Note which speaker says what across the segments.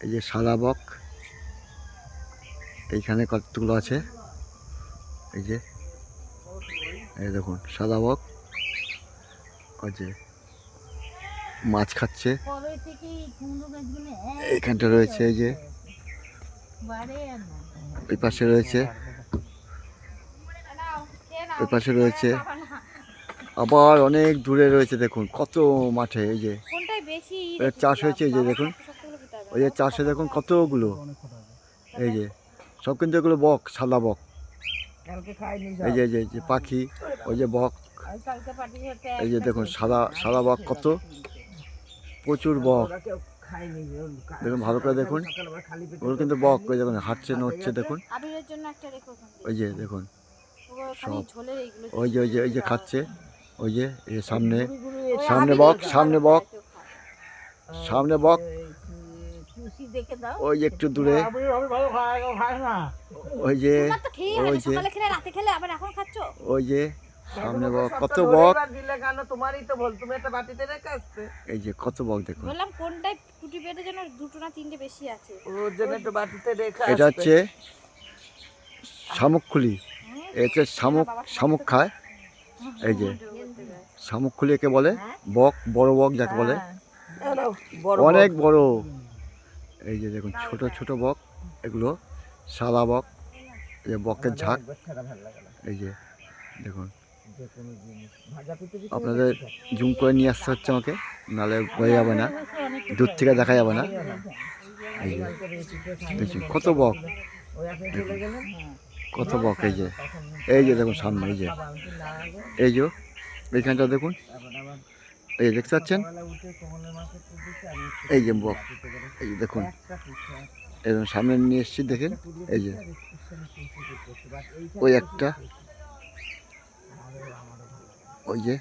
Speaker 1: এই যে সাদা বক, এইখানে কতগুলো আছে। এই যে এই দেখুন সাদা বক, ওই যে মাছ খাচ্ছে। এইখানটা রয়েছে, এই যে এই পাশে রয়েছে, ওই পাশে রয়েছে, আবার অনেক দূরে রয়েছে। দেখুন কত মাঠে, এই যে চাষ হয়েছে। এই যে দেখুন, ওই যে চাষে দেখুন কতগুলো, এই যে সব কিন্তু এগুলো বক, সাদা বক। এই যে যে পাখি, ওই যে বক, এই যে দেখুন সাদা সাদা বক, কত প্রচুর বক। দেখুন ভালো করে দেখুন, ওগুলো কিন্তু বক। ওই দেখুন হাঁটছে, নড়ছে, দেখুন ওই যে দেখুন সব। ওই যে ওই যে ওই যে খাচ্ছে, ওই যে এই সামনে সামনে বক, সামনে বক, সামনে বক, ওই যে একটু দূরে, ওই যে ওই যে ওই যে সামনে বক, কত বক। এই যে কত বক দেখুন। এটা হচ্ছে শামুকখুলি, এটা শামুক, শামুক খায়। এই যে শামুকখুলি একে বলে, বক, বড় বক যাকে বলে, অনেক বড়। এই যে দেখুন ছোট ছোট বক, এগুলো সাদা বক, এই যে বকের ঝাঁক। এই যে দেখুন, আপনাদের জুম করে নিয়ে আসতে হচ্ছে আমাকে, নাহলে বোঝা যাবে না, দূর থেকে দেখা যাবে না। এই যে দেখুন কত বক, কত বক। এই যে এই যে দেখুন সামনে, এই যে এই যে এইখানটা দেখুন, এই যে দেখতে পাচ্ছেন, এই যে বক, এই যে দেখুন একদম সামনে নিয়ে এসেছি, দেখেন এই যে ওই একটা, ওই যে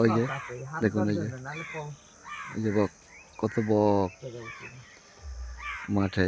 Speaker 1: ওই যে দেখুন, এই যে এই যে বক, কত বক মাঠে।